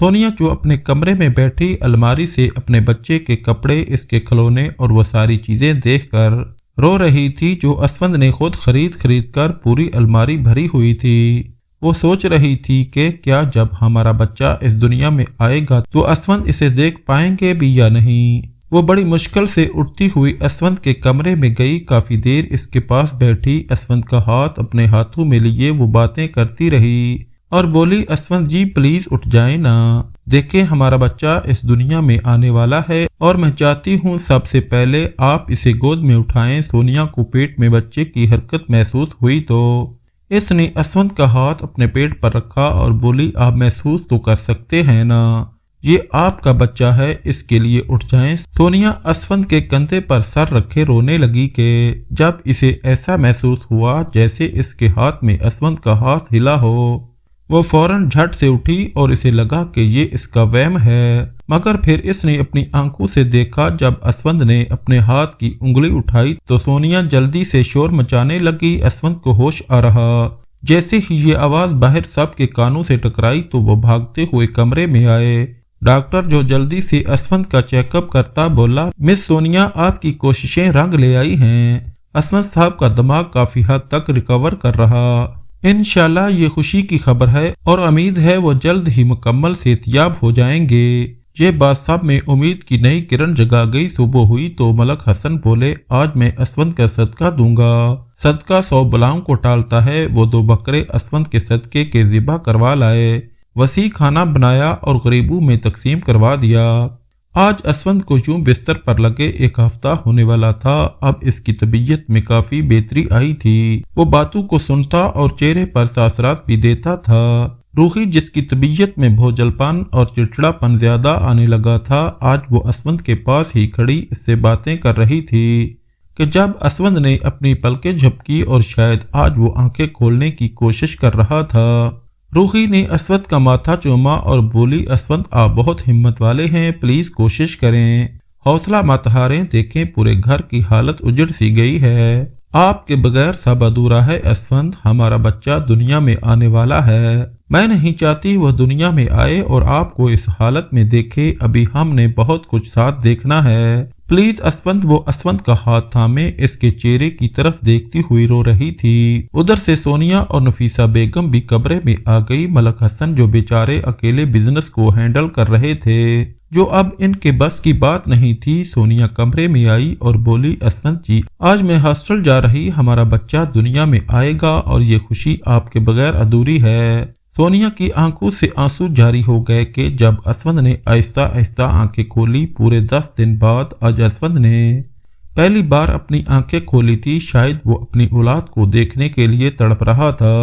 سونیا جو اپنے کمرے میں بیٹھی الماری سے اپنے بچے کے کپڑے، اس کے کھلونے اور وہ ساری چیزیں دیکھ کر رو رہی تھی جو اسفند نے خود خرید کر پوری الماری بھری ہوئی تھی۔ وہ سوچ رہی تھی کہ کیا جب ہمارا بچہ اس دنیا میں آئے گا تو اسفند اسے دیکھ پائیں گے بھی یا نہیں۔ وہ بڑی مشکل سے اٹھتی ہوئی اسفند کے کمرے میں گئی، کافی دیر اس کے پاس بیٹھی، اسفند کا ہاتھ اپنے ہاتھوں میں لیے وہ باتیں کرتی رہی اور بولی، اسفند جی پلیز اٹھ جائیں نا، دیکھیں ہمارا بچہ اس دنیا میں آنے والا ہے اور میں چاہتی ہوں سب سے پہلے آپ اسے گود میں اٹھائیں۔ سونیا کو پیٹ میں بچے کی حرکت محسوس ہوئی تو اس نے اسفند کا ہاتھ اپنے پیٹ پر رکھا اور بولی، آپ محسوس تو کر سکتے ہیں نا، یہ آپ کا بچہ ہے، اس کے لیے اٹھ جائیں۔ سونیا اسفند کے کندھے پر سر رکھے رونے لگی کہ جب اسے ایسا محسوس ہوا جیسے اس کے ہاتھ میں اسفند کا ہاتھ ہلا ہو، وہ فوراً جھٹ سے اٹھی اور اسے لگا کہ یہ اس کا وہم ہے، مگر پھر اس نے اپنی آنکھوں سے دیکھا جب اسفند نے اپنے ہاتھ کی انگلی اٹھائی تو سونیا جلدی سے شور مچانے لگی۔ اسفند کو ہوش آ رہا، جیسے ہی یہ آواز باہر سب کے کانوں سے ٹکرائی تو وہ بھاگتے ہوئے کمرے میں آئے۔ ڈاکٹر جو جلدی سے اسفند کا چیک اپ کرتا بولا، مس سونیا آپ کی کوششیں رنگ لے آئی ہیں، اسفند صاحب کا دماغ کافی حد تک ریکور کر رہا، انشاءاللہ یہ خوشی کی خبر ہے اور امید ہے وہ جلد ہی مکمل صحتیاب ہو جائیں گے۔ یہ بات سب میں امید کی نئی کرن جگا گئی۔ صبح ہوئی تو ملک حسن بولے، آج میں اسفند کا صدقہ دوں گا، صدقہ 100 بلاؤں کو ٹالتا ہے۔ وہ 2 بکرے اسفند کے صدقے کے ذبح کروا لائے، وسیع کھانا بنایا اور غریبوں میں تقسیم کروا دیا۔ آج اسفند کو یوں بستر پر لگے 1 ہفتہ ہونے والا تھا، اب اس کی طبیعت میں کافی بہتری آئی تھی، وہ باتوں کو سنتا اور چہرے پر تاثرات بھی دیتا تھا۔ روحی جس کی طبیعت میں بھوجل پن اور چڑچڑا پن زیادہ آنے لگا تھا، آج وہ اسفند کے پاس ہی کھڑی اس سے باتیں کر رہی تھی کہ جب اسفند نے اپنی پلکیں جھپکی اور شاید آج وہ آنکھیں کھولنے کی کوشش کر رہا تھا۔ روحی نے اسفند کا ماتھا چوما اور بولی، اسفند آپ بہت ہمت والے ہیں، پلیز کوشش کریں، حوصلہ مت ہاریں، دیکھیں پورے گھر کی حالت اجڑ سی گئی ہے، آپ کے بغیر سب ادھورا ہے اسفند، ہمارا بچہ دنیا میں آنے والا ہے، میں نہیں چاہتی وہ دنیا میں آئے اور آپ کو اس حالت میں دیکھے، ابھی ہم نے بہت کچھ ساتھ دیکھنا ہے، پلیز اسفند۔ وہ اسفند کا ہاتھ تھامے اس کے چہرے کی طرف دیکھتی ہوئی رو رہی تھی۔ ادھر سے سونیا اور نفیسہ بیگم بھی کمرے میں آ گئی۔ ملک حسن جو بیچارے اکیلے بزنس کو ہینڈل کر رہے تھے، جو اب ان کے بس کی بات نہیں تھی، سونیا کمرے میں آئی اور بولی، اسفند جی آج میں ہاسٹل جا رہی، ہمارا بچہ دنیا میں آئے گا اور یہ خوشی آپ کے بغیر ادھوری ہے۔ سونیا کی آنکھوں سے آنسو جاری ہو گئے کہ جب اسفند نے آہستہ آہستہ آنکھیں کھولی، پورے 10 دن بعد آج اسفند نے پہلی بار اپنی آنکھیں کھولی تھی، شاید وہ اپنی اولاد کو دیکھنے کے لیے تڑپ رہا تھا۔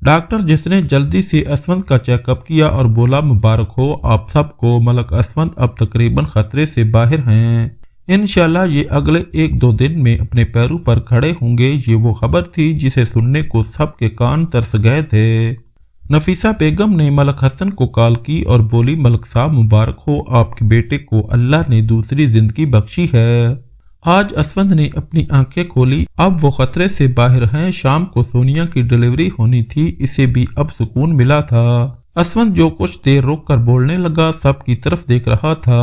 ڈاکٹر جس نے جلدی سے اسفند کا چیک اپ کیا اور بولا، مبارک ہو آپ سب کو، ملک اسفند اب تقریباً خطرے سے باہر ہیں، انشاءاللہ یہ اگلے 1-2 دن میں اپنے پیروں پر کھڑے ہوں گے۔ یہ وہ خبر تھی جسے سننے کو سب کے کان ترس گئے تھے۔ نفیسہ بیگم نے ملک حسن کو کال کی اور بولی، ملک صاحب مبارک ہو، آپ کے بیٹے کو اللہ نے دوسری زندگی بخشی ہے۔ آج اسفند نے اپنی آنکھیں کھولی، اب وہ خطرے سے باہر ہیں۔ شام کو سونیا کی ڈیلیوری ہونی تھی، اسے بھی اب سکون ملا تھا۔ اسفند جو کچھ دیر رک کر بولنے لگا، سب کی طرف دیکھ رہا تھا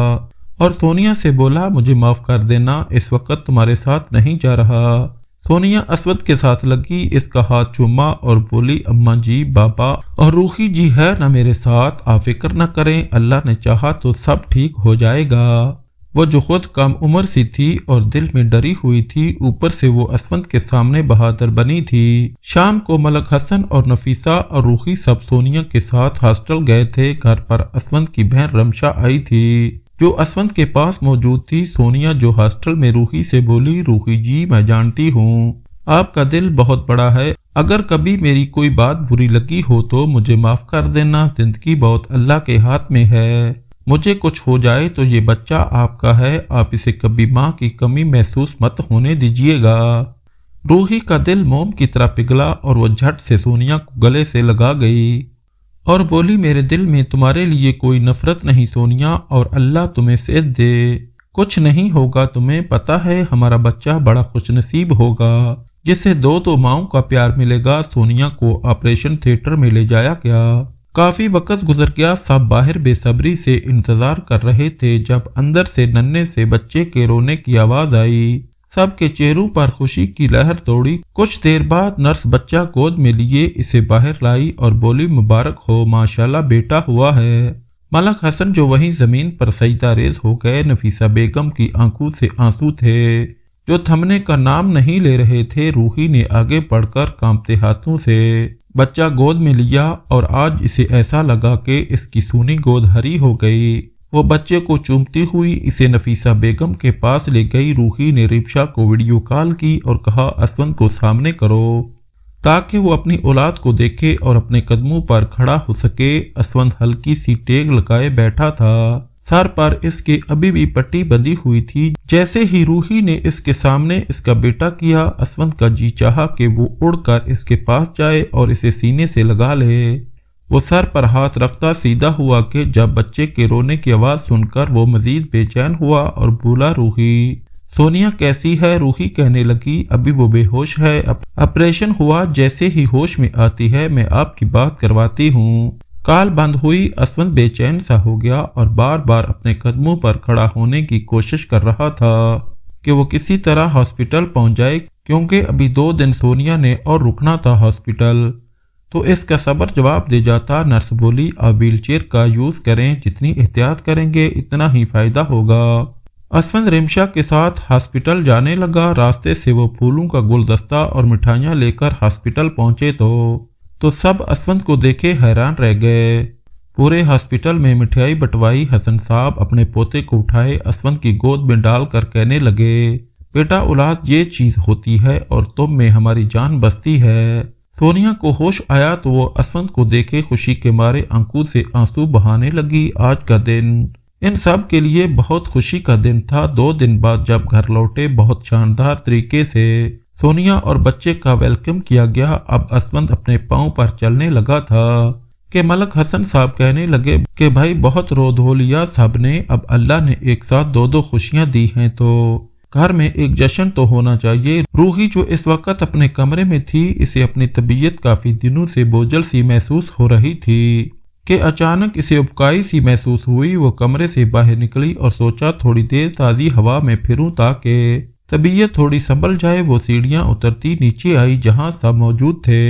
اور سونیا سے بولا، مجھے معاف کر دینا، اس وقت تمہارے ساتھ نہیں جا رہا۔ سونیا اسود کے ساتھ لگی، اس کا ہاتھ چوما اور بولی، اماں جی، بابا اور روحی جی ہے نا میرے ساتھ، آپ فکر نہ کریں، اللہ نے چاہا تو سب ٹھیک ہو جائے گا۔ وہ جو خود کم عمر سی تھی اور دل میں ڈری ہوئی تھی، اوپر سے وہ اسفند کے سامنے بہادر بنی تھی۔ شام کو ملک حسن اور نفیسہ اور روحی سب سونیا کے ساتھ ہاسٹل گئے تھے۔ گھر پر اسفند کی بہن رمشا آئی تھی جو اسفند کے پاس موجود تھی۔ سونیا جو ہاسٹل میں روحی سے بولی، روحی جی میں جانتی ہوں آپ کا دل بہت بڑا ہے، اگر کبھی میری کوئی بات بری لگی ہو تو مجھے معاف کر دینا، زندگی بہت اللہ کے ہاتھ میں ہے، مجھے کچھ ہو جائے تو یہ بچہ آپ کا ہے، آپ اسے کبھی ماں کی کمی محسوس مت ہونے دیجیے گا۔ روحی کا دل موم کی طرح پگھلا اور وہ جھٹ سے سونیا کو گلے سے لگا گئی اور بولی، میرے دل میں تمہارے لیے کوئی نفرت نہیں سونیا، اور اللہ تمہیں صحت دے، کچھ نہیں ہوگا، تمہیں پتا ہے ہمارا بچہ بڑا خوش نصیب ہوگا جسے دو ماؤں کا پیار ملے گا۔ سونیا کو آپریشن تھیٹر میں لے جایا گیا۔ کافی وقت گزر گیا، سب باہر بے صبری سے انتظار کر رہے تھے جب اندر سے ننھے سے بچے کے رونے کی آواز آئی۔ سب کے چہروں پر خوشی کی لہر دوڑی۔ کچھ دیر بعد نرس بچہ گود میں لیے اسے باہر لائی اور بولی، مبارک ہو، ماشاءاللہ بیٹا ہوا ہے۔ ملک حسن جو وہیں زمین پر سجدہ ریز ہو گئے۔ نفیسہ بیگم کی آنکھوں سے آنسو تھے جو تھمنے کا نام نہیں لے رہے تھے۔ روحی نے آگے بڑھ کر کانپتے ہاتھوں سے بچہ گود میں لیا اور آج اسے ایسا لگا کہ اس کی سونی گود ہری ہو گئی۔ وہ بچے کو چومتی ہوئی اسے نفیسہ بیگم کے پاس لے گئی۔ روحی نے رپشا کو ویڈیو کال کی اور کہا، اسوند کو سامنے کرو تاکہ وہ اپنی اولاد کو دیکھے اور اپنے قدموں پر کھڑا ہو سکے۔ اسوند ہلکی سی ٹیک لگائے بیٹھا تھا، سر پر اس کے ابھی بھی پٹی بندھی ہوئی تھی۔ جیسے ہی روحی نے اس کے سامنے اس کا بیٹا کیا، اسوند کا جی چاہا کہ وہ اڑ کر اس کے پاس جائے اور اسے سینے سے لگا لے۔ وہ سر پر ہاتھ رکھتا سیدھا ہوا کہ جب بچے کے رونے کی آواز سن کر وہ مزید بے چین ہوا اور بولا، روحی سونیا کیسی ہے؟ روحی کہنے لگی، ابھی وہ بے ہوش ہے، آپریشن ہوا، جیسے ہی ہوش میں آتی ہے میں آپ کی بات کرواتی ہوں۔ کال بند ہوئی۔ اسوند بے چین سا ہو گیا اور بار بار اپنے قدموں پر کھڑا ہونے کی کوشش کر رہا تھا کہ وہ کسی طرح ہاسپٹل پہنچ جائے، کیونکہ ابھی 2 دن سونیا نے اور رکنا تھا ہاسپٹل۔ تو اس کا صبر جواب دے جاتا۔ نرس بولی، آپ ویل چیئر کا یوز کریں، جتنی احتیاط کریں گے اتنا ہی فائدہ ہوگا۔ اسوند رمشا کے ساتھ ہاسپٹل جانے لگا۔ راستے سے وہ پھولوں کا گلدستہ اور مٹھائیاں لے کر ہاسپٹل پہنچے تو سب اسوند کو دیکھے حیران رہ گئے۔ پورے ہاسپٹل میں مٹھائی بٹوائی۔ حسن صاحب اپنے پوتے کو اٹھائے اسوند کی گود میں ڈال کر کہنے لگے، بیٹا اولاد یہ چیز ہوتی ہے اور تم میں ہماری جان بستی ہے۔ سونیا کو ہوش آیا تو وہ اسوند کو دیکھے خوشی کے مارے آنکھوں سے آنسو بہانے لگی۔ آج کا دن ان سب کے لیے بہت خوشی کا دن تھا۔ 2 دن بعد جب گھر لوٹے، بہت شاندار طریقے سے سونیا اور بچے کا ویلکم کیا گیا۔ اب اسوند اپنے پاؤں پر چلنے لگا تھا کہ ملک حسن صاحب کہنے لگے کہ بھائی بہت رو دھو لیا سب نے، اب اللہ نے ایک ساتھ 2 خوشیاں دی ہیں تو گھر میں ایک جشن تو ہونا چاہیے۔ روحی جو اس وقت اپنے کمرے میں تھی، اسے اپنی طبیعت کافی دنوں سے بوجھل سی محسوس ہو رہی تھی کہ اچانک اسے ابکائی سی محسوس ہوئی۔ وہ کمرے سے باہر نکلی اور سوچا تھوڑی دیر تازی ہوا میں پھروں تاکہ طبیعت تھوڑی سنبھل جائے۔ وہ سیڑھیاں اترتی نیچے آئی جہاں سب موجود تھے۔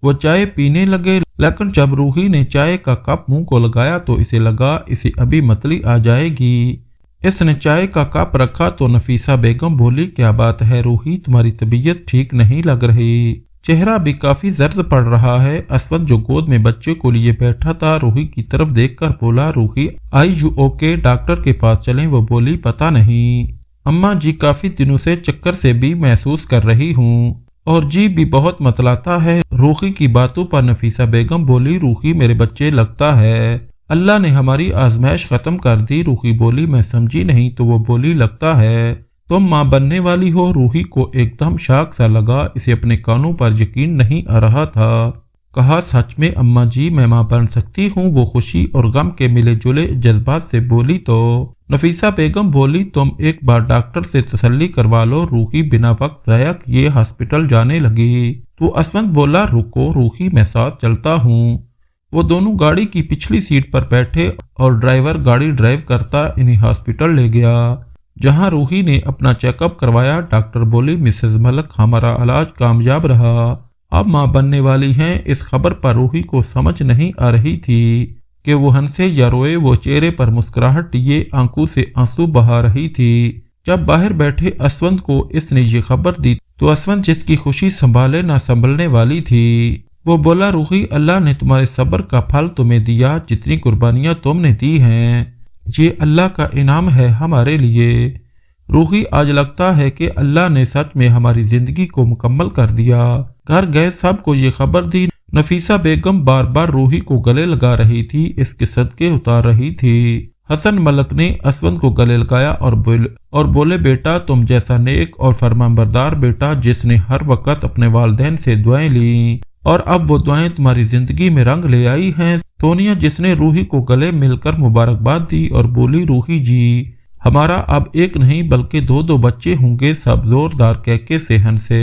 وہ چائے پینے لگے، لیکن جب روحی نے چائے کا کپ منہ کو لگایا تو اسے لگا اسے ابھی متلی آ جائے گی۔ اس نے چائے کا کپ رکھا تو نفیسہ بیگم بولی، کیا بات ہے روحی، تمہاری طبیعت ٹھیک نہیں لگ رہی، چہرہ بھی کافی زرد پڑ رہا ہے۔ اسوند جو گود میں بچے کو لیے بیٹھا تھا روحی کی طرف دیکھ کر بولا، روحی آئی یو اوکے، ڈاکٹر کے پاس چلیں؟ وہ بولی، پتہ نہیں اماں جی، کافی دنوں سے چکر سے بھی محسوس کر رہی ہوں اور جی بھی بہت متلاتا ہے۔ روحی کی باتوں پر نفیسہ بیگم بولی، روحی میرے بچے، لگتا ہے اللہ نے ہماری آزمائش ختم کر دی۔ روحی بولی، میں سمجھی نہیں۔ تو وہ بولی، لگتا ہے تم ماں بننے والی ہو۔ روحی کو ایک دم شاک سا لگا، اسے اپنے کانوں پر یقین نہیں آ رہا تھا۔ کہا، سچ میں اماں جی میں ماں بن سکتی ہوں؟ وہ خوشی اور غم کے ملے جلے جذبات سے بولی تو نفیسہ بیگم بولی، تم ایک بار ڈاکٹر سے تسلی کروا لو۔ روحی بنا وقت ضائع کیے ہاسپٹل جانے لگی تو اسوند بولا، رکو روحی، میں ساتھ چلتا ہوں۔ وہ دونوں گاڑی کی پچھلی سیٹ پر بیٹھے اور ڈرائیور گاڑی ڈرائیو کرتا انہیں ہاسپٹل لے گیا جہاں روحی نے اپنا چیک اپ کروایا۔ ڈاکٹر بولی، مسز ملک، ہمارا علاج کامیاب رہا، اب ماں بننے والی ہیں۔ اس خبر پر روحی کو سمجھ نہیں آ رہی تھی کہ وہ ہنسے یا روئے۔ وہ چہرے پر مسکراہٹ لیے آنکھوں سے آنسو بہا رہی تھی۔ جب باہر بیٹھے اسوند کو اس نے یہ خبر دی تو اسوند جس کی خوشی سنبھالے نہ سنبھلنے والی تھی، وہ بولا، روحی اللہ نے تمہارے صبر کا پھل تمہیں دیا، جتنی قربانیاں تم نے دی ہیں یہ اللہ کا انعام ہے ہمارے لیے۔ روحی، آج لگتا ہے کہ اللہ نے سچ میں ہماری زندگی کو مکمل کر دیا۔ گھر گئے سب کو یہ خبر دی۔ نفیسہ بیگم بار بار روحی کو گلے لگا رہی تھی، اس کے صدقے اتار رہی تھی۔ حسن ملک نے اسوند کو گلے لگایا اور بولے، بیٹا تم جیسا نیک اور فرمانبردار بیٹا جس نے ہر وقت اپنے والدین سے دعائیں لیں اور اب وہ دعائیں تمہاری زندگی میں رنگ لے آئی ہیں۔ سونیا جس نے روحی کو گلے مل کر مبارکباد دی اور بولی، روحی جی ہمارا اب ایک نہیں بلکہ 2 بچے ہوں گے۔ سب زوردار کہکے سے ہنسے۔